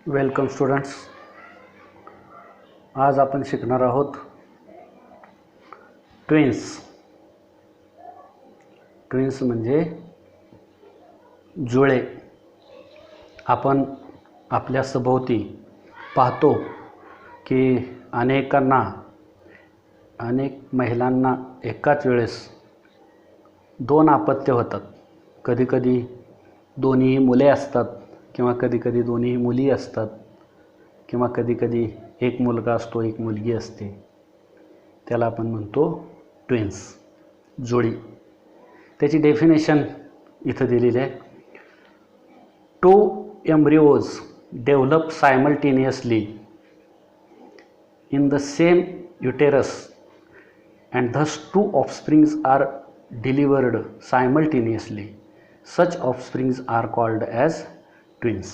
Welcome students. आज आपण शिकणार आहोत ट्विन्स. ट्विन्स म्हणजे जुळे. आपण आपल्या सभोवती पाहतो की अनेक महिलांना एकाच वेळेस दोन अपत्य होतात. कधीकधी दोन्ही मुले असतात किंवा कधीकधी दोन्ही मुली असतात किंवा कधीकधी एक मुलगा असतो एक मुलगी असते. त्याला आपण म्हणतो ट्विन्स, जोडी. त्याची डेफिनेशन इथं दिलेली आहे. 2 embryos develop simultaneously in the same uterus and thus 2 offsprings are delivered simultaneously. Such offsprings are called as twins.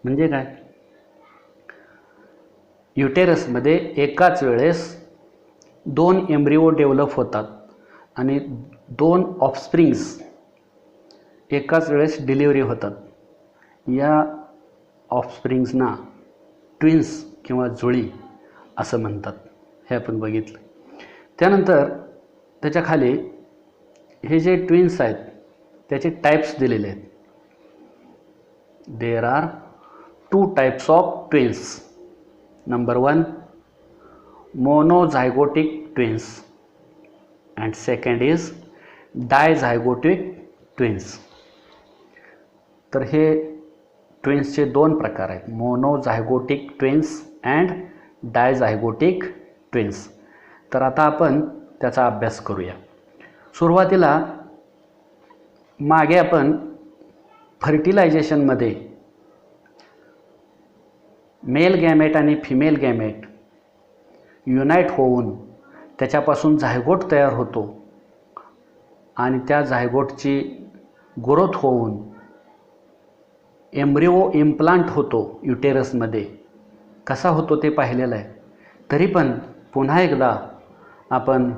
म्हणजे काय? युटेरसमध्ये एकाच वेळेस 2 एम्ब्रिओ डेव्हलप होतात आणि 2 ऑफस्प्रिंग्स एकाच वेळेस डिलिव्हरी होतात. या ऑफस्प्रिंग्सना ट्विन्स किंवा जुळी असं म्हणतात. हे आपण बघितलं. त्यानंतर त्याच्या खाली हे जे ट्विन्स आहेत त्याचे टाइप्स दिलेले आहेत. There are 2 types of twins. Number 1 monozygotic twins and second is dizygotic twins. तर हे ट्विन्सचे 2 प्रकार आहेत, मोनोझायगोटिक ट्विन्स अँड डायझायगोटिक ट्विन्स. तर आता आपण त्याचा अभ्यास करूया. सुरुवातीला मागे आपण फर्टिलायझेशनमध्ये मेल गॅमेट आणि फिमेल गॅमेट युनाईट होऊन त्याच्यापासून झायगोट तयार होतो आणि त्या झायगोटची ग्रोथ होऊन एम्ब्रिओ इम्प्लांट होतो युटेरसमध्ये. कसा होतो ते पाहिलेलं आहे. तरी पण पुन्हा एकदा आपण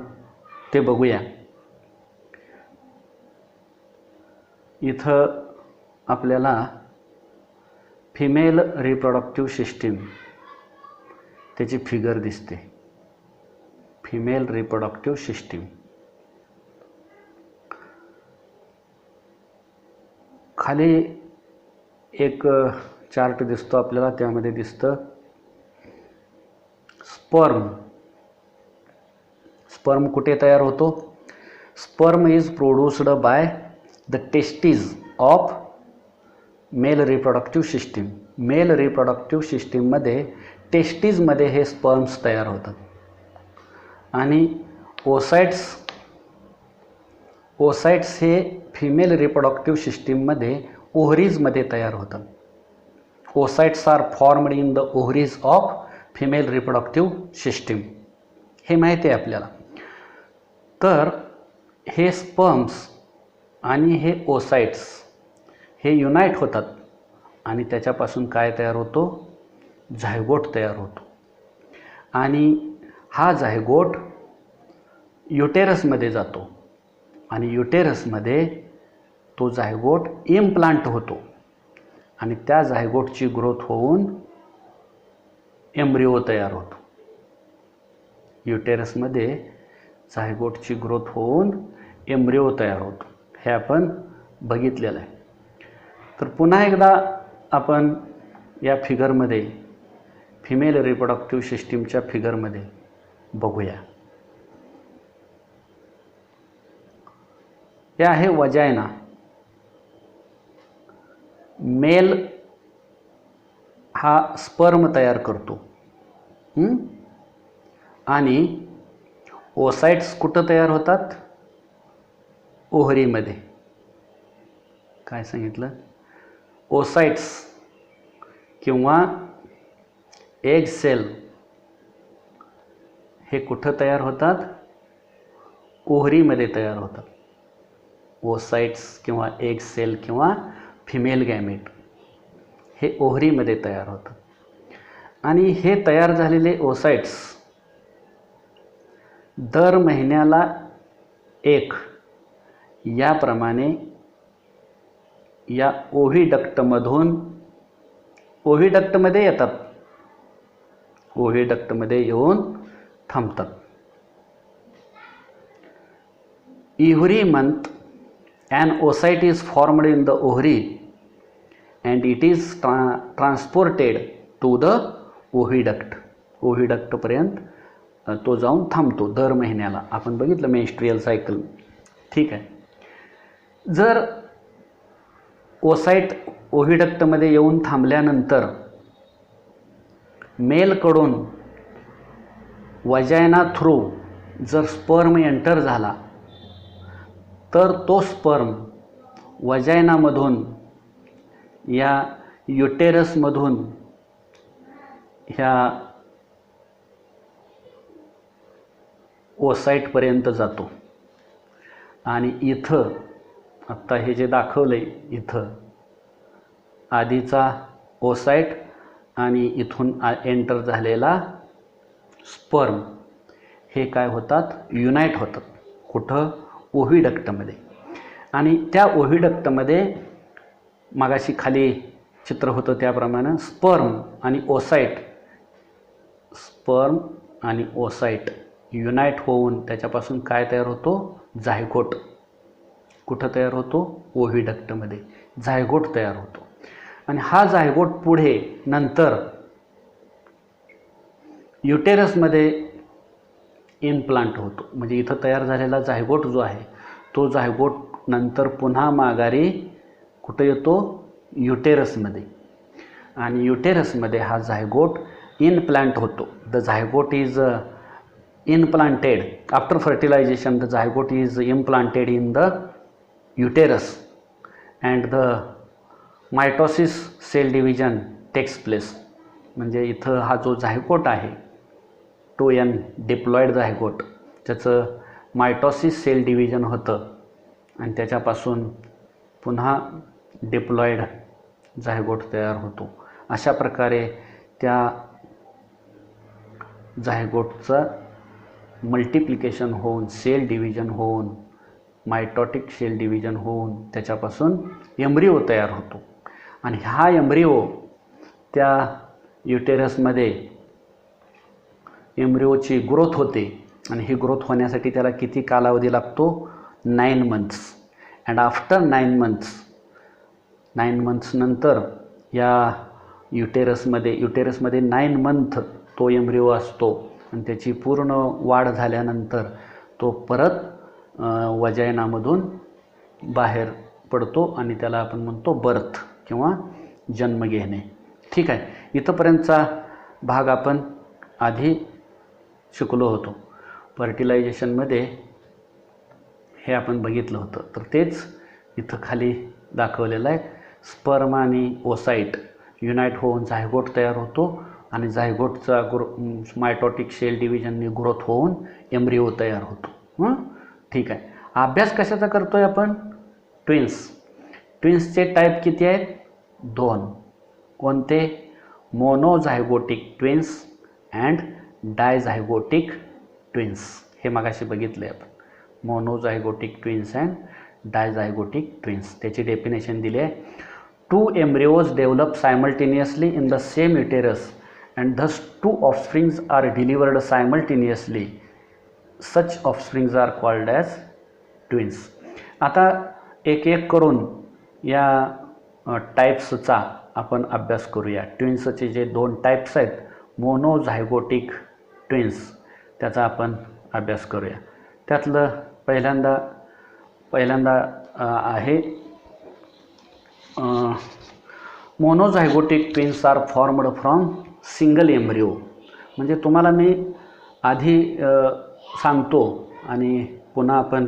ते बघूया. इथं आपल्याला फिमेल रिप्रोडक्टिव्ह सिस्टीम त्याची फिगर दिसते. फिमेल रिप्रोडक्टिव्ह सिस्टीम खाली एक चार्ट दिसतो आपल्याला. त्यामध्ये दिसतं स्पर्म. स्पर्म कुठे तयार होतो? Sperm is produced by the testes of male reproductive system. Male reproductive सिस्टीममध्ये टेस्टीजमध्ये हे स्पर्म्स तयार होतात आणि ओसाइट्स हे फिमेल रिप्रोडक्टिव्ह सिस्टीममध्ये ओव्हरीजमध्ये तयार होतात. Oocytes are formed in the ovaries of female reproductive system. हे माहिती आहे आपल्याला. तर हे स्पर्म्स आणि हे ओसाइट्स हे युनाईट होतात आणि त्याच्यापासून काय तयार होतो? झायगोट तयार होतो. आणि हा झायगोट युटेरसमध्ये जातो आणि युटेरसमध्ये तो झायगोट इम्प्लांट होतो आणि त्या झायगोटची ग्रोथ होऊन एम्ब्रिओ तयार होतो. युटेरसमध्ये झायगोटची ग्रोथ होऊन एम्ब्रिओ तयार होतो. हे आपण बघितलेलं आहे. तर पुन्हा एकदा आपण या फिगरमध्ये फिमेल रिप्रोडक्टिव्ह सिस्टीमच्या फिगरमध्ये बघूया. हे आहे वजायना. मेल हा स्पर्म तयार करतो आणि ओसाइट्स कुठं तयार होतात? ओव्हरीमध्ये. काय सांगितलं? ओसाइट्स किंवा एग सेल हे कुठं तयार होतात? ओव्हरीमध्ये तयार होतात. ओसाइट्स किंवा एग सेल किंवा फिमेल गॅमेट हे ओव्हरीमध्ये तयार होतात आणि हे तयार झालेले ओसाइट्स दर महिन्याला एक याप्रमाणे या ओव्हिडक्टमधून ओव्हिडक्टमध्ये येतात, ओव्हिडक्टमध्ये येऊन थांबतात. Every month an oocyte is formed in the ovary and it is transported to the oviduct. ओव्हिडक्ट पर्यंत तो जाऊन थांबतो दर महिन्याला. आपण बघितलं मेन्स्ट्रुअल सायकल. ठीक आहे. जर ओसाइट ओव्हिडक्टमध्ये येऊन थांबल्यानंतर मेलकडून वजायना थ्रू जर स्पर्म एंटर झाला तर तो स्पर्म वजायनामधून या युटेरसमधून ह्या ओसाइटपर्यंत जातो. आणि इथं आत्ता हे जे दाखवलं आहे इथं आधीचा ओसाइट आणि इथून एंटर झालेला स्पर्म हे काय होतात, युनाईट होतात. कुठं, ओव्हिडक्टमध्ये. आणि त्या ओव्हिडक्टमध्ये मागाशी खाली चित्र होतं त्याप्रमाणे स्पर्म आणि ओसाइट, स्पर्म आणि ओसाइट युनाईट होऊन त्याच्यापासून काय तयार होतो, झायगोट. कुठं तयार होतो, ओव्हिडक्टमध्ये झायगोट तयार होतो. आणि हा झायगोट पुढे नंतर युटेरसमध्ये इम्प्लांट होतो. म्हणजे इथं तयार झालेला झायगोट जो आहे तो झायगोट नंतर पुन्हा माघारी कुठं येतो, युटेरसमध्ये. आणि युटेरसमध्ये हा झायगोट इनप्लांट होतो. The zygote is implanted after fertilization. The zygote is implanted in the uterus and the mitosis cell division takes place. म्हणजे इथं हा जो झायगोट आहे तो एन डिप्लॉइड झायगोट, त्याचं मायटॉसिस सेल डिव्हिजन होतं आणि त्याच्यापासून पुन्हा डिप्लॉइड झायगोट तयार होतो. अशा प्रकारे त्या झायगोटचं मल्टिप्लिकेशन होऊन, सेल डिव्हिजन होऊन, मायटॉटिक सेल डिव्हिजन होऊन त्याच्यापासून एम्ब्रिओ तयार होतो. आणि हा एम्ब्रिओ त्या युटेरसमध्ये एम्ब्रिओची ग्रोथ होते. आणि ही ग्रोथ होण्यासाठी त्याला किती कालावधी लागतो, 9 months. अँड आफ्टर 9 months नंतर या युटेरसमध्ये 9 month तो एम्ब्रिओ असतो. आणि त्याची पूर्ण वाढ झाल्यानंतर तो परत वजायनामधून बाहेर पडतो आणि त्याला आपण म्हणतो बर्थ किंवा जन्म घेणे. ठीक आहे. इथंपर्यंतचा भाग आपण आधी शिकलो होतो. फर्टिलायझेशनमध्ये हे आपण बघितलं होतं. तर तेच इथं खाली दाखवलेलं आहे. स्पर्म आणि ओसाइट युनाईट होऊन झायगोट तयार होतो आणि झायगोटचा मायटॉटिक सेल डिव्हिजनने ग्रोथ होऊन एम्ब्रिओ तयार होतो. ठीक आहे. अभ्यास कशाचा करतो आहे आपण, ट्विन्सचे टाईप किती आहेत, 2. कोणते, मोनोझायगोटिक ट्विन्स अँड डायझायगोटिक ट्विन्स. हे मगाशी बघितलं आहे आपण, मोनोझायगोटिक ट्विन्स अँड डायझायगोटिक ट्विन्स. त्याची डेफिनेशन दिली आहे. 2 embryos develop simultaneously in the same uterus and thus 2 offsprings are delivered simultaneously. Such offsprings are called as twins. आता एक एक करून या टाईप्सचा आपण अभ्यास करूया. ट्विन्सचे जे 2 टाईप्स आहेत, मोनोझायगोटिक ट्विन्स, त्याचा आपण अभ्यास करूया. त्यातलं पहिल्यांदा आहे monozygotic twins are formed from single embryo. म्हणजे तुम्हाला मी आधी सांगतो आणि पुन्हा आपण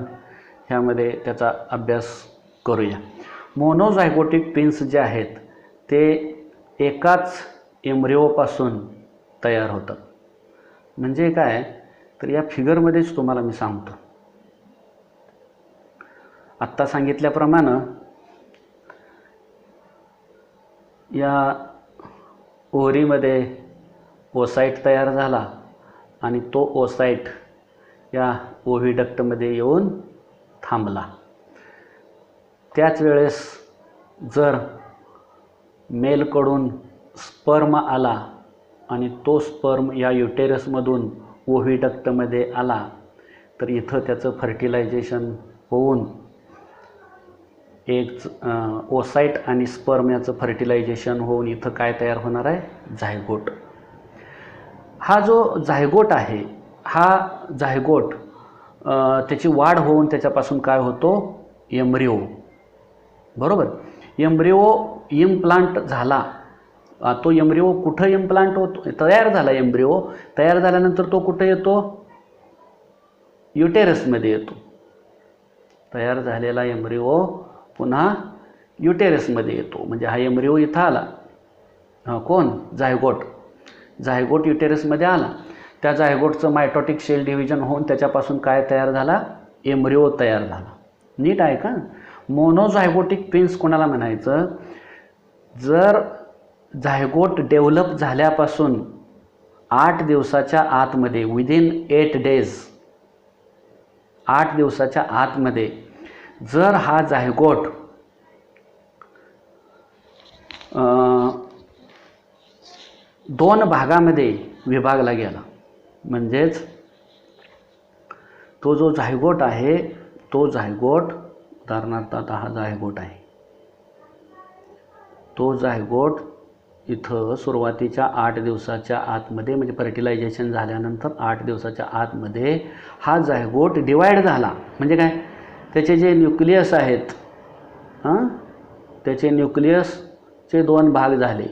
ह्यामध्ये त्याचा अभ्यास करूया. मोनोझायगोटिक ट्विन्स जे आहेत ते एकाच एम्ब्रिओपासून तयार होतात. म्हणजे काय, तर या फिगरमध्येच तुम्हाला मी सांगतो. आत्ता सांगितल्याप्रमाणे या ओव्हरीमध्ये ओसाइट तयार झाला आणि तो ओसाइट या ओव्हिडक्टमध्ये येऊन थांबला. त्याच वेळेस जर मेलकडून स्पर्म आला आणि तो स्पर्म या युटेरसमधून ओव्हिडक्टमध्ये आला तर इथं त्याचं फर्टिलायझेशन होऊन एक ओसाइट आणि स्पर्म याचं फर्टिलायझेशन होऊन इथं काय तयार होणार आहे, झायगोट. हा जो झायगोट आहे, हा झायगोट त्याची वाढ होऊन त्याच्यापासून काय होतो, एम्ब्रिओ. बरोबर. एम्ब्रिओ इम्प्लांट झाला. तो एम्ब्रिओ कुठं इम्प्लांट होतो, तयार झाला. एम्ब्रिओ तयार झाल्यानंतर तो कुठं येतो, युटेरसमध्ये येतो. तयार झालेला एम्ब्रिओ पुन्हा युटेरसमध्ये येतो. म्हणजे हा एम्ब्रिओ इथं आला, कोण, झायगोट. झायगोट युटेरसमध्ये आला. त्या झायगोटचं मायटोटिक सेल डिव्हिजन होऊन त्याच्यापासून काय तयार झाला, एम्ब्रिओ तयार झाला. नीट आहे का. मोनोझायगोटिक ट्विन्स कोणाला म्हणायचं, जर झायगोट डेव्हलप झाल्यापासून 8 दिवसाच्या आतमध्ये, विदिन 8 डेज, 8 दिवसाच्या आतमध्ये जर हा झायगोट दोन भागामध्ये विभागला गेला, म्हणजेच तो जो झायगोट आहे, तो झायगोट, उदाहरणार्थ आता हा झायगोट आहे, तो झायगोट इथं सुरुवातीच्या 8 दिवसाच्या आतमध्ये, म्हणजे फर्टिलायझेशन झाल्यानंतर 8 दिवसाच्या आतमध्ये हा झायगोट डिवाइड झाला. म्हणजे काय, त्याचे जे न्यूक्लियस आहेत, त्याचे न्यूक्लियसचे 2 भाग झाले,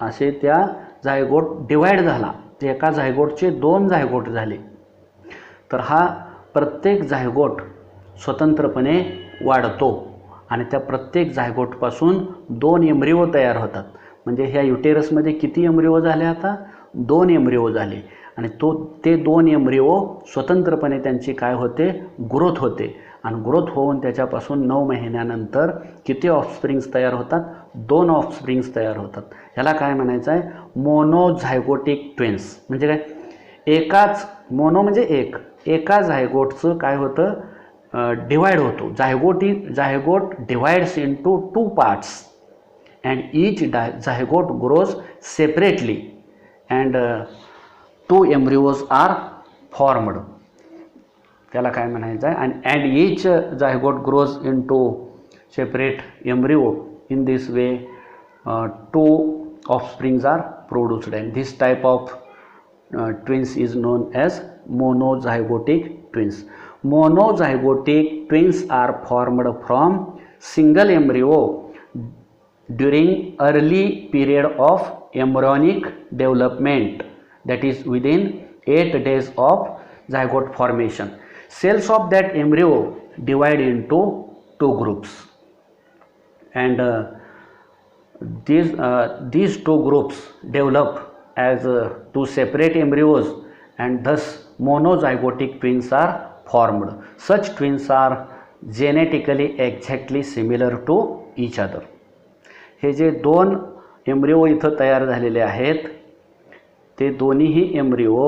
असे त्या झायगोट डिवाइड झाला. एका झायगोटचे 2 झायगोट झाले. तर हा प्रत्येक झायगोट स्वतंत्रपणे वाढतो आणि त्या प्रत्येक झायगोटपासून 2 एम्ब्रिओ तयार होतात. म्हणजे ह्या युटेरसमध्ये किती एम्ब्रिओ झाले, आता 2 एम्ब्रिओ झाले. आणि ते 2 एम्ब्रिओ स्वतंत्रपणे त्यांची काय होते, ग्रोथ होते. आणि ग्रोथ होऊन त्याच्यापासून 9 महिन्यानंतर किती ऑफस्प्रिंग्स तयार होतात, 2 ऑफस्प्रिंग्स तयार होतात. ह्याला काय म्हणायचं आहे, मोनोझायगोटिक ट्विन्स. म्हणजे काय, एकाच, मोनो म्हणजे एक, एका झायगोटचं काय होतं, डिवाइड होतो. Zygote divides into 2 parts and each zygote grows separately and 2 embryos are formed. त्याला काय म्हणायचं आहे, and each zygote grows into separate embryo. In this way 2 offsprings are produced and this type of twins is known as monozygotic twins. Monozygotic twins are formed from single embryo during early period of embryonic development, that is within 8 days of zygote formation. Cells of that embryo divide into 2 groups and these 2 groups develop as 2 separate embryos and thus monozygotic twins are formed. Such twins are genetically exactly similar to each other. हे जे 2 embryo इथं तयार झालेले आहेत, ते दोन्हीही embryo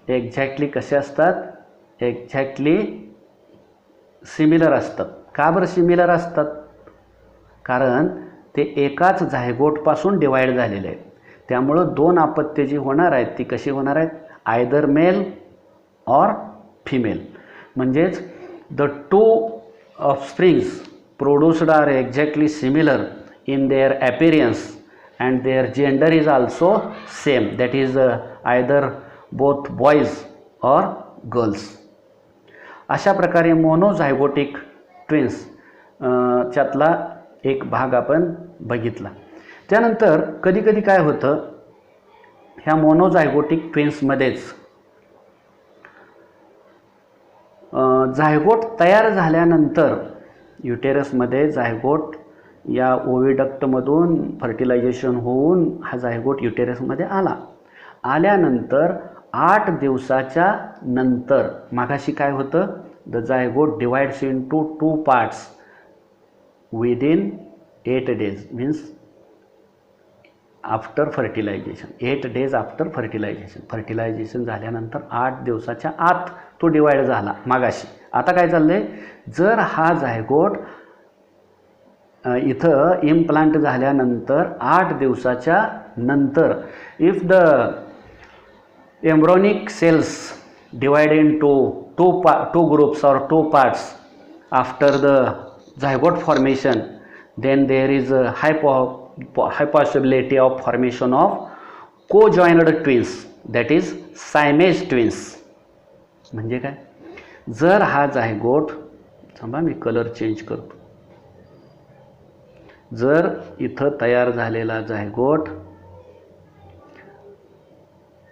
exactly कसे असतात, एक्झॅक्टली सिमिलर असतात. का बरं सिमिलर असतात, कारण ते एकाच झायगोटपासून डिवाइड झालेले आहेत. त्यामुळं 2 अपत्ये जी होणार आहेत ती कशी होणार आहेत, आयदर मेल ऑर फिमेल. म्हणजेच the 2 offsprings produced are exactly similar in their appearance and their gender is also same, that is either both boys or girls. अशा प्रकारे मोनोझायगोटिक ट्विन्स च्यातला एक भाग आपण बघितला. त्यानंतर कधी कधी काय होतं, ह्या मोनोझायगोटिक ट्विन्समध्येच झायगोट तयार झाल्यानंतर युटेरसमध्ये झायगोट या ओव्हिडक्टमधून फर्टिलायझेशन होऊन हा झायगोट युटेरसमध्ये आला. आल्यानंतर 8 दिवसाच्या नंतर मागाशी काय होतं, the zygote divides into 2 parts within 8 days, means after fertilization. 8 days after fertilization. Fertilization झाल्यानंतर 8 दिवसाच्या आत तो डिवाइड झाला मागाशी. आता काय चाललं आहे, जर हा झायगोट इथं इम्प्लांट झाल्यानंतर 8 दिवसाच्या नंतर if the embryonic cells divide into two groups or two parts after the zygote formation, then there is a high possibility of formation of co-joined twins, that is siamese twins. म्हणजे काय, जर हा zygote, थांबा मी colour change करतो, जर इथं तयार झालेला झायगोट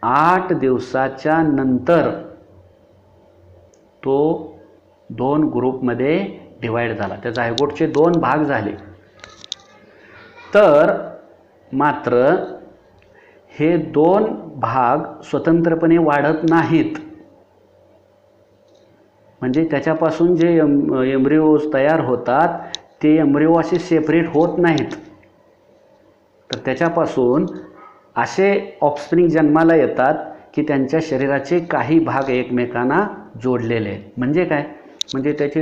8 दिवसाच्या नंतर तो 2 ग्रुपमध्ये डिवाइड झाला, त्या झायगोटचे 2 भाग झाले, तर मात्र हे 2 भाग स्वतंत्रपणे वाढत नाहीत. म्हणजे त्याच्यापासून जे एम्ब्रिओज तयार होतात ते एम्ब्रिओ असे सेपरेट होत नाहीत, तर त्याच्यापासून असे ऑफस्प्रिंग जन्माला येतात की त्यांच्या शरीराचे काही भाग एकमेकांना जोडलेले आहेत. म्हणजे काय, म्हणजे त्याची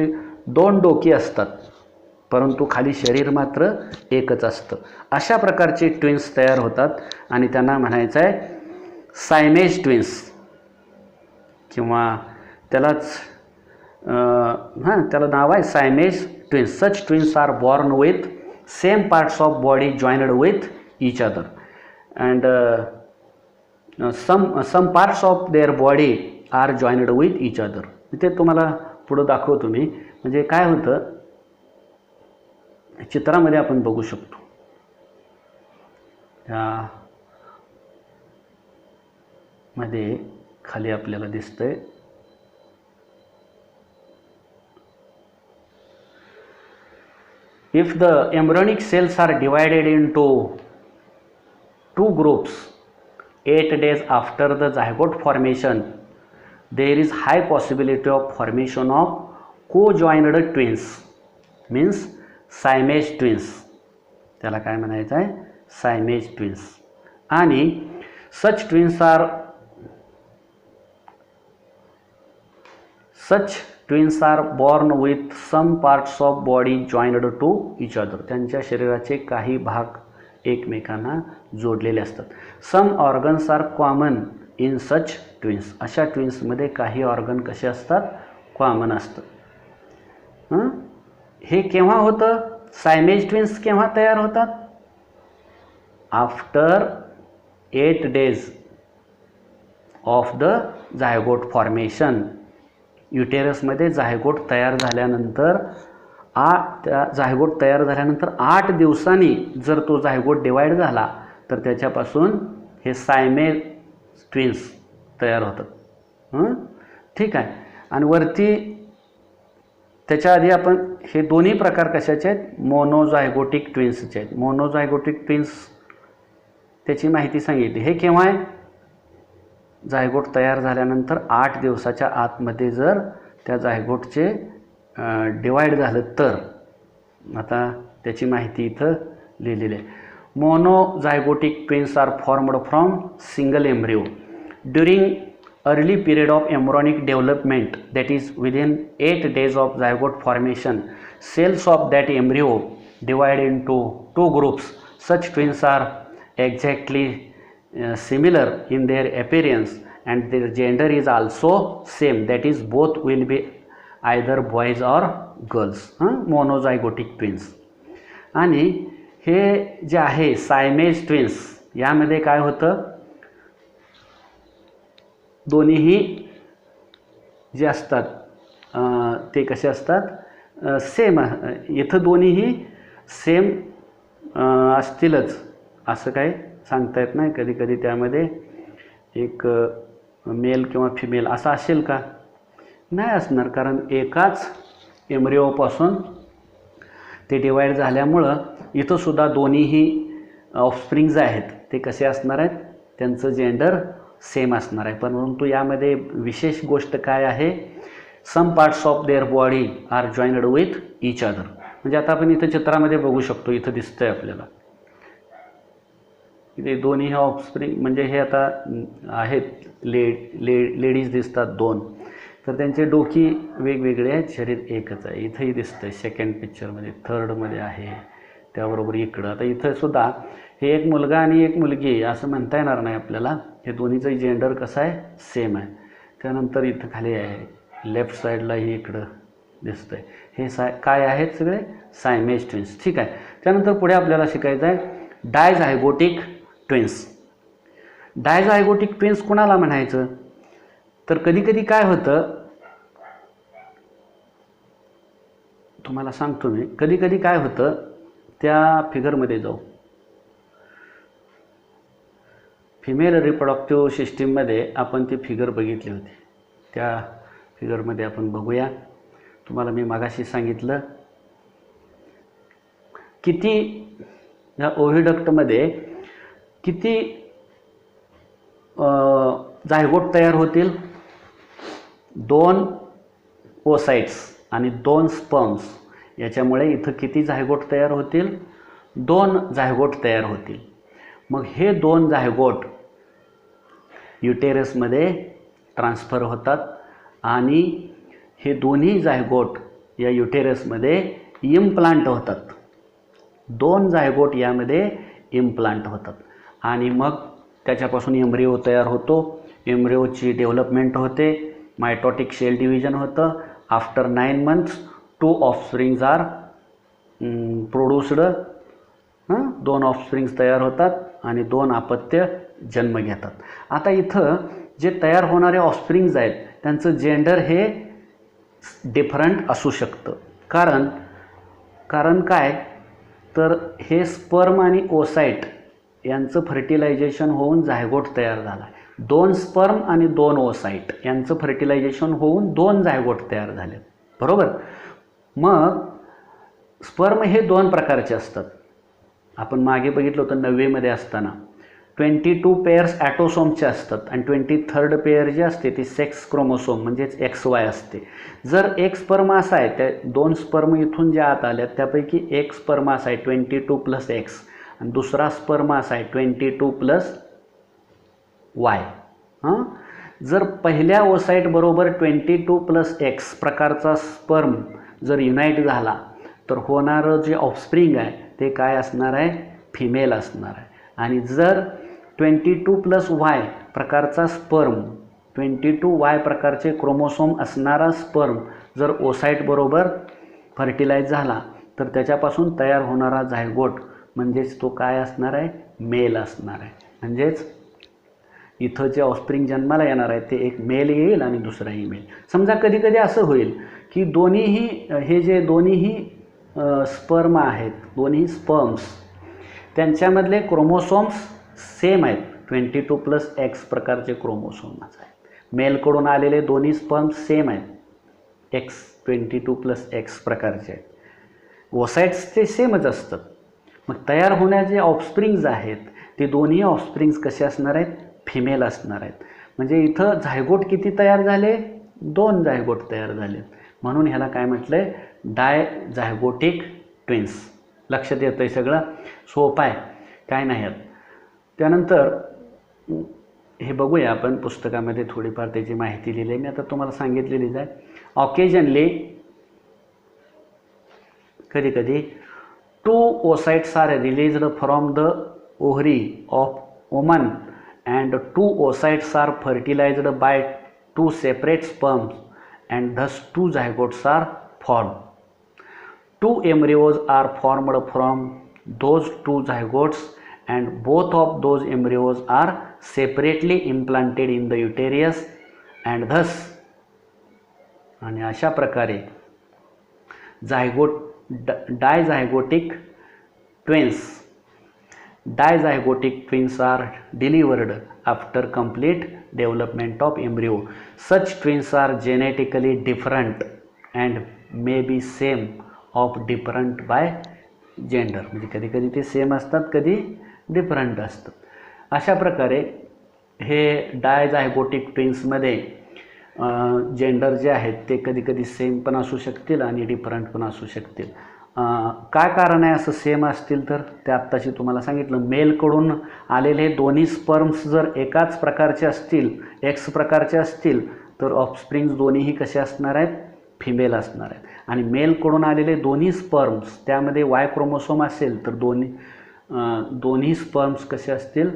2 डोकी असतात परंतु खाली शरीर मात्र एकच असतं. अशा प्रकारचे ट्विन्स तयार होतात आणि त्यांना म्हणायचं आहे सायमेज ट्विन्स, किंवा त्यालाच त्याला नाव आहे Siamese twins. Such twins are born with same parts of body joined with each other and some parts of their body are joined with each other. ते तुम्हाला पुढे दाखवतो मी. म्हणजे काय होतं चित्रामध्ये आपण बघू शकतो, मध्ये खाली आपल्याला दिसतंय if the embryonic cells are divided into 2 groups 8 days after the zygote formation, there is high possibility of formation of co-joined twins, means siamese twins. त्याला काय म्हणायचं आहे, siamese twins. आणि such twins are born with some parts of body joined to each other. त्यांच्या शरीराचे काही भाग एकमेकांना जोडलेले असतात. Some organs are common in such twins. अशा ट्विन्समध्ये काही ऑर्गन कसे असतात, कॉमन असतं. हे केव्हा होतं, सायमेज ट्विन्स केव्हा तयार होतात, after 8 days of the zygote formation. युटेरसमध्ये झायगोट तयार झाल्यानंतर झायगोट तयार झाल्यानंतर 8 दिवसांनी जर तो झायगोट डिवाइड झाला तर त्याच्यापासून हे सायमेज ट्विन्स तयार होतात. ठीक आहे. आणि वरती त्याच्या आधी आपण हे दोन्ही प्रकार कशाचे आहेत, मोनोझायगोटिक ट्विन्सचे आहेत. मोनोझायगोटिक ट्विन्स त्याची माहिती सांगितली. हे केव्हा आहे, झायगोट तयार झाल्यानंतर 8 दिवसाच्या आतमध्ये जर त्या झायगोटचे डिवाइड झालं तर. आता त्याची माहिती इथं लिहिलेली आहे. Monozygotic twins are formed from single embryo during early period of embryonic development, that is within 8 days of zygote formation. Cells of that embryo divide into 2 groups. Such twins are exactly similar in their appearance and their gender is also same, that is both will be either boys or girls. Monozygotic twins. आणि हे जे आहे Siamese twins, यामध्ये काय होतं, दोन्हीही जे असतात ते कसे असतात, सेम. इथं दोन्हीही सेम असतीलच असं काय सांगता येत नाही. कधी कधी त्यामध्ये एक मेल किंवा फिमेल असं असेल का, नाही असणार, कारण एकाच एम्ब्रिओपासून ते डिवाइड झाल्यामुळं इथं सुद्धा दोन्हीही ऑफस्प्रिंग्ज आहेत ते कसे असणार आहेत, त्यांचं जेंडर सेम असणार आहे. परंतु यामध्ये विशेष गोष्ट काय आहे, some parts of their body are joined with each other. म्हणजे आता आपण इथं चित्रामध्ये बघू शकतो, इथं दिसतंय आपल्याला इथे दोन्ही ऑफस्प्रिंग, म्हणजे हे आता आहेत लेडीज दिसतात 2, तर त्यांचे डोकी वेगवेगळे आहेत, शरीर एकच आहे. इथंही दिसतंय सेकंड पिक्चरमध्ये, थर्डमध्ये आहे, त्याबरोबर इकडं. आता इथं सुद्धा हे एक मुलगा आणि एक मुलगी असं म्हणता येणार नाही आपल्याला. हे दोन्हीचं जेंडर कसं आहे, सेम आहे. त्यानंतर इथं खाली आहे लेफ्ट साईडला ही इकडं दिसतंय, हे काय आहेत सगळे सायमेज ट्विन्स. ठीक आहे. त्यानंतर पुढे आपल्याला शिकायचं आहे डायझायगोटिक ट्विन्स. डायझायगोटिक ट्विन्स कुणाला म्हणायचं, तर कधीकधी काय होतं तुम्हाला सांगतो मी. कधीकधी काय होतं, त्या फिगरमध्ये जाऊ, फिमेल रिप्रोडक्टिव्ह सिस्टीममध्ये आपण ती फिगर बघितली होती. त्या फिगरमध्ये आपण बघूया. तुम्हाला मी मागाशी सांगितलं किती या ओव्हिडक्टमध्ये किती झायगोट तयार होतील, 2 ओसाइट्स आणि 2 स्पर्म्स. याच्यामुळे इथं किती झायगोट तयार होतील, 2 झायगोट तयार होतील. मग हे 2 झायगोट युटेरसमध्ये ट्रान्सफर होतात आणि हे दोन्ही झायगोट या युटेरसमध्ये इम्प्लांट होतात. 2 झायगोट यामध्ये इम्प्लांट होतात आणि मग त्याच्यापासून एम्ब्रिओ तयार होतो. एम्ब्रिओची डेव्हलपमेंट होते, मायटोटिक सेल डिव्हिजन होतं. After 9 months 2 offsprings are produced. 2 offsprings तयार होतात आणि 2 अपत्य जन्म घेतात. आता इथं जे तयार होणारे ऑफस्प्रिंग्स आहेत त्यांचं जेंडर हे डिफरंट असू शकतं. कारण काय, तर हे स्पर्म आणि ओसाइट यांचं फर्टिलायझेशन होऊन झायगोट तयार झाला आहे. 2 स्पर्म आणि 2 ओसाइट यांचं फर्टिलायझेशन होऊन 2 झायगोट तयार झाले, बरोबर. मग स्पर्म हे 2 प्रकारचे असतात. आपण मागे बघितलं होतं 9वीमध्ये असताना 22 पेअर्स ॲटोसोमचे असतात आणि 23rd पेअर जे असते ती सेक्स क्रोमोसोम म्हणजेच XY असते. जर एक स्पर्म असा आहे, त्या 2 स्पर्म इथून ज्या आत आल्या त्यापैकी एक स्पर्म असा आहे 22 + X आणि दुसरा स्पर्म असा आहे 22 + Y. जर पहिल्या ओसाइट बरोबर 22 + X प्रकारचा स्पर्म जर युनाईट झाला तर होणारं जे ऑफस्प्रिंग आहे ते काय असणार आहे, फिमेल असणार आहे. आणि जर 22 + Y प्रकारचा स्पर्म, 22Y प्रकारचे क्रोमोसोम असणारा स्पर्म जर ओसाइट बरोबर फर्टिलाइज झाला तर त्याच्यापासून तयार होणारा झायगोट म्हणजेच तो काय असणार आहे, मेल असणार आहे. म्हणजेच इथं जे ऑफस्प्रिंग जन्माला येणार आहे ते एक मेल येईल आणि दुसरा मेल. समजा कधी कधी असं होईल की दोन्हीही हे जे दोन्हीही स्पर्म आहेत, दोन्ही स्पर्म्स त्यांच्यामधले क्रोमोसोम्स सेम आहेत, 22 + X प्रकारचे क्रोमोसोम्स आहेत. मेलकडून आलेले दोन्ही स्पर्म्स सेम आहेत, X 22 + X प्रकारचे आहेत. ओसाइट्स ते सेमच असतात. मग तयार होण्याचे ऑफस्प्रिंग्ज आहेत ते दोन्ही ऑफस्प्रिंग्ज कसे असणार आहेत, फिमेल असणार आहेत. म्हणजे इथं झायगोट किती तयार झाले, 2 झायगोट तयार झाले. म्हणून ह्याला काय म्हटलं आहे, डायझायगोटिक ट्विन्स. लक्षात येतं आहे सगळं, सोपं आहे, काय नाही आहेत. त्यानंतर हे बघूया आपण पुस्तकामध्ये थोडीफार त्याची माहिती लिहिली आहे. मी आता तुम्हाला सांगितलेलीच आहे. ऑकेजनली कधी कधी 2 oocytes are released from the ovary of woman and 2 oocytes are fertilized by 2 separate sperms and thus 2 zygotes are formed. 2 embryos are formed from those 2 zygotes and both of those embryos are separately implanted in the uterus and thus आणि अशा प्रकारे डायझायगोटिक twins are delivered after complete development of embryo. Such twins are genetically different and may be same of different by gender. म्हणजे कधी कधी ते same असतात, कधी different असतात. अशा प्रकारे हे डायझायगोटिक ट्विन्समध्ये जेंडर जे आहेत ते कधी कधी सेम पण असू शकतील आणि डिफरंट पण असू शकतील. काय कारण आहे असं सेम असतील तर ते आत्ताशी तुम्हाला सांगितलं. मेलकडून आलेले दोन्ही स्पर्म्स जर एकाच प्रकारचे असतील, X प्रकारचे असतील तर ऑफस्प्रिंग्स दोन्हीही कसे असणार आहेत, फिमेल असणार आहेत. आणि मेलकडून आलेले दोन्ही स्पर्म्स त्यामध्ये वाय क्रोमोसोम असेल तर दोन्ही स्पर्म्स कसे असतील,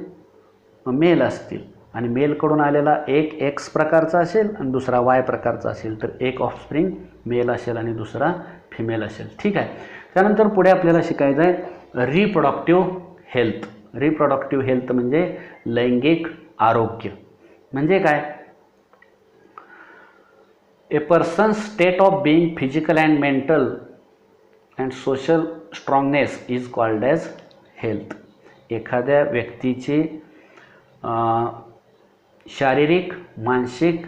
मेल असतील. आणि मेलकडून आलेला एक एक्स प्रकारचा असेल आणि दुसरा वाय प्रकारचा असेल तर एक ऑफस्प्रिंग मेल असेल आणि दुसरा फिमेल असेल. ठीक आहे. त्यानंतर पुढे आपल्याला शिकायचं आहे रिप्रोडक्टिव्ह हेल्थ. रिप्रोडक्टिव्ह हेल्थ म्हणजे लैंगिक आरोग्य. म्हणजे काय? A person state of being physical and mental and social strongness is called as health. एखाद्या व्यक्तीची शारीरिक, मानसिक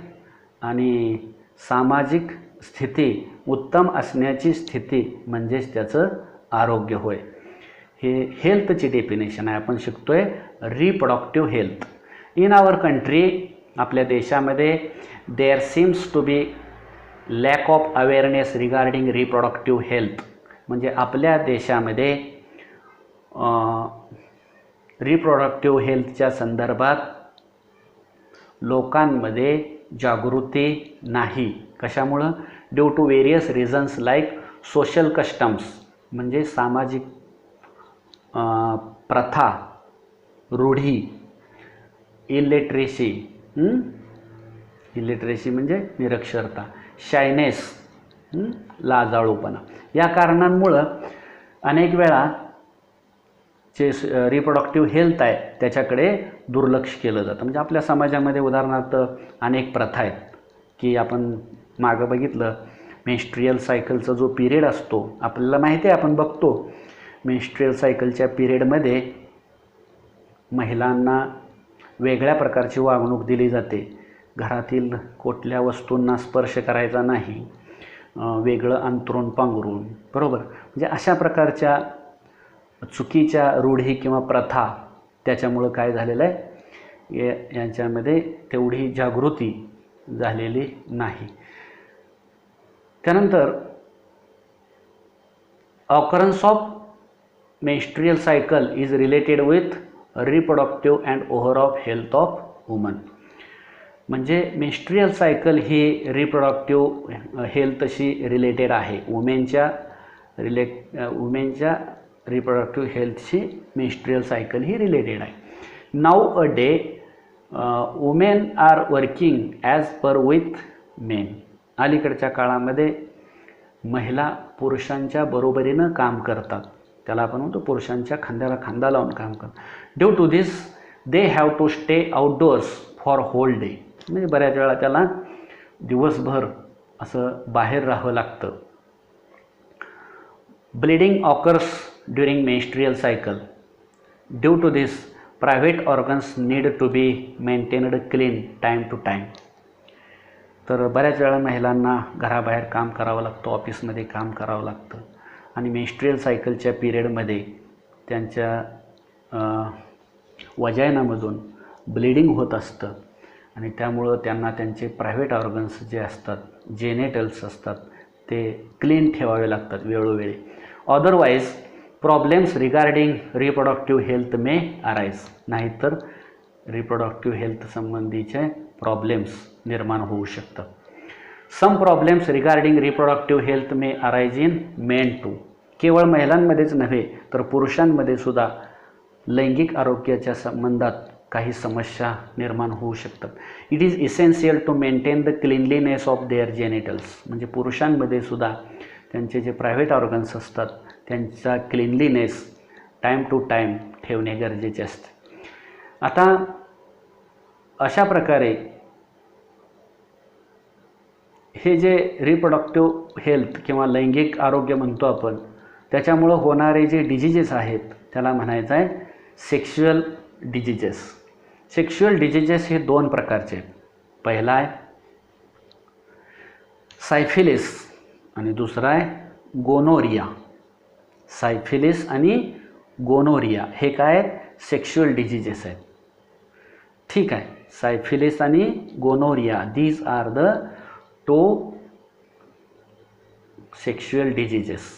आणि सामाजिक स्थिती उत्तम असण्याची स्थिती म्हणजेच त्याचं आरोग्य होय. हे हेल्थची डेफिनेशन आहे. आपण शिकतोय reproductive health. In our country, आपल्या देशामध्ये there seems to be lack of awareness regarding reproductive health. म्हणजे आपल्या देशामध्ये रिप्रोडक्टिव्ह हेल्थच्या संदर्भात लोकांमध्ये जागृती नाही. कशामुळं? Due to various reasons like social customs म्हणजे सामाजिक प्रथा, रूढी, इलिटरेसी म्हणजे निरक्षरता, शायनेस लाजाळूपणा, या कारणांमुळं अनेक वेळा जे रिप्रोडक्टिव्ह हेल्थ आहे त्याच्याकडे दुर्लक्ष केलं जातं. म्हणजे आपल्या समाजामध्ये उदाहरणार्थ अनेक प्रथा आहेत की आपण मागं बघितलं मेन्स्ट्रुअल सायकलचा जो पिरियड असतो आपल्याला माहिती आहे, आपण बघतो मेन्स्ट्रुअल सायकलच्या पिरियडमध्ये महिलांना वेगळ्या प्रकारची वागणूक दिली जाते. घरातील कुठल्या वस्तूंना स्पर्श करायचा नाही, वेगळं अंथरूण पांघरून, बरोबर. म्हणजे अशा प्रकारच्या चुकीच्या रूढी किंवा प्रथा त्याच्यामुळं काय झालेलं आहे, यांच्यामध्ये तेवढी जागृती झालेली नाही. त्यानंतर occurrence of menstrual cycle is related with reproductive and overall health of woman. म्हणजे मेन्स्ट्रुअल सायकल ही रिप्रोडक्टिव्ह हेल्थशी रिलेटेड आहे. वुमेनच्या रिप्रोडक्टिव्ह हेल्थशी मेन्स्ट्रुअल सायकल ही रिलेटेड आहे. Now a day women are working as par with men. अलीकडच्या काळामध्ये महिला पुरुषांच्या बरोबरीनं काम करतात. त्याला आपण म्हणतो पुरुषांच्या खांद्याला खांदा लावून काम करतात. Due to this they have to stay outdoors for whole day. म्हणजे बऱ्याच वेळा त्याला दिवसभर असं बाहेर राहावं लागतं. Bleeding occurs during menstrual cycle. Due to this private organs need to be maintained clean time to time. तर बऱ्याच वेळा महिलांना घराबाहेर काम करावं लागतं, ऑफिसमध्ये काम करावं लागतं आणि मेन्स्ट्रुअल सायकलच्या पिरियडमध्ये त्यांच्या वजायनामधून ब्लिडिंग होत असतं आणि त्यामुळं त्यांना त्यांचे प्रायव्हेट ऑर्गन्स जे असतात, जेनेटल्स असतात, ते क्लीन ठेवावे लागतात वेळोवेळी. Otherwise problems regarding reproductive health may arise. नाहीतर रिप्रोडक्टिव्ह हेल्थ संबंधीचे प्रॉब्लेम्स निर्माण होऊ शकतात. Some problems regarding reproductive health may arise in men too. केवळ महिलांमध्येच नव्हे तर पुरुषांमध्ये सुद्धा लैंगिक आरोग्याच्या संबंधात काही समस्या निर्माण होऊ शकतात. It is essential to maintain the cleanliness of their genitals. म्हणजे पुरुषांमध्ये सुद्धा त्यांचे जे प्रायव्हेट ऑर्गन्स असतात त्यांचा क्लिनलीनेस टाईम टू टाईम ठेवणे गरजेचे असते. आता अशा प्रकारे हे जे रिप्रोडक्टिव्ह हेल्थ किंवा लैंगिक आरोग्य म्हणतो आपण, त्याच्यामुळं होणारे जे डिजीजेस आहेत त्याला म्हणायचं आहे सेक्शुअल डिजीजेस. सेक्शुअल डिजीजेस हे दोन प्रकारचे आहेत. पहिला आहे सायफिलिस आणि दुसरा आहे गोनोरिया. सायफिलिस आणि गोनोरिया हे काय आहेत? सेक्शुअल डिजीजेस आहेत. ठीक आहे. सायफिलिस आणि gonorrhoea these are the two sexual diseases.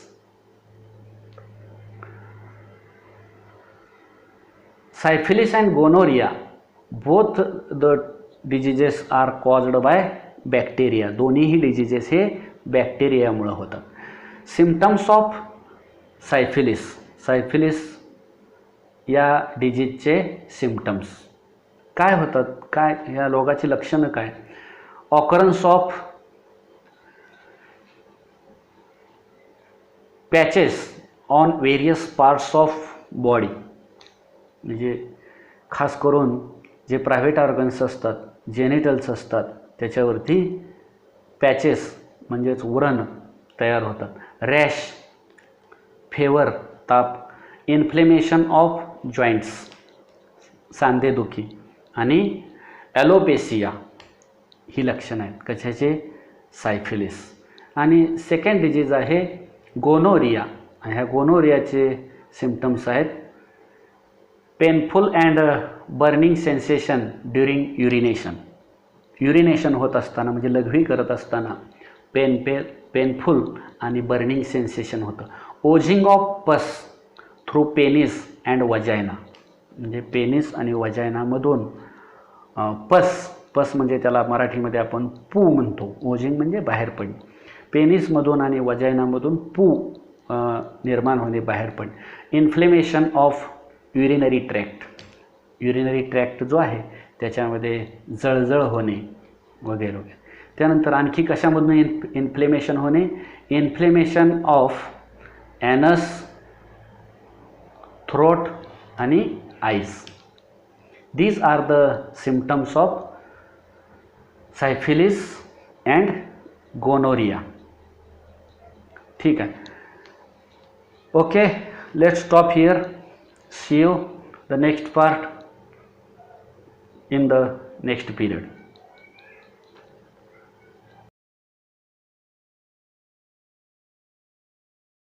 Syphilis and gonorrhea, both the diseases are caused by bacteria. दोन्हीही डिजीजेस हे बॅक्टेरियामुळं होतात. Symptoms of सायफिलिस. सायफिलिस या डिजीजचे सिम्पटम्स काय होतात, काय या रोगाची लक्षणं काय? Occurrence of patches on various parts of body, म्हणजे खास करून जे प्रायव्हेट ऑर्गन्स असतात, जेनिटल्स असतात, त्याच्यावरती पॅचेस म्हणजेच व्रण तयार होतात. रॅश, फेवर, ताप, इन्फ्लेमेशन ऑफ जॉईंट्स, सांधेदुखी, आणि ॲलोपेसिया ही लक्षणं आहेत कशाचे? सायफिलिस. आणि सेकंड डिजीज आहे गोनोरिया. ह्या गोनोरियाचे सिम्पटम्स आहेत painful and burning sensation during urination. Urination होत असताना म्हणजे लघवी करत असताना पेनफुल आणि बर्निंग सेन्सेशन होतं. ओझिंग ऑफ पस थ्रू पेनिस अँड वजायना, म्हणजे पेनिस आणि वजायनामधून पस म्हणजे त्याला मराठीमध्ये आपण पू म्हणतो. ओझिंग म्हणजे बाहेर पडणे. पेनिसमधून आणि वजायनामधून पू निर्माण होणे, बाहेर पडणे. Inflammation of urinary tract. Urinary tract जो आहे त्याच्यामध्ये जळजळ होणे वगैरे वगैरे. त्यानंतर आणखी कशामधून इन्फ्लेमेशन होणे? इन्फ्लेमेशन ऑफ ॲनस, थ्रोट आणि eyes. These are the symptoms of syphilis and gonorrhoea. ठीक आहे. Okay, let's stop here. See you the next part in the next period.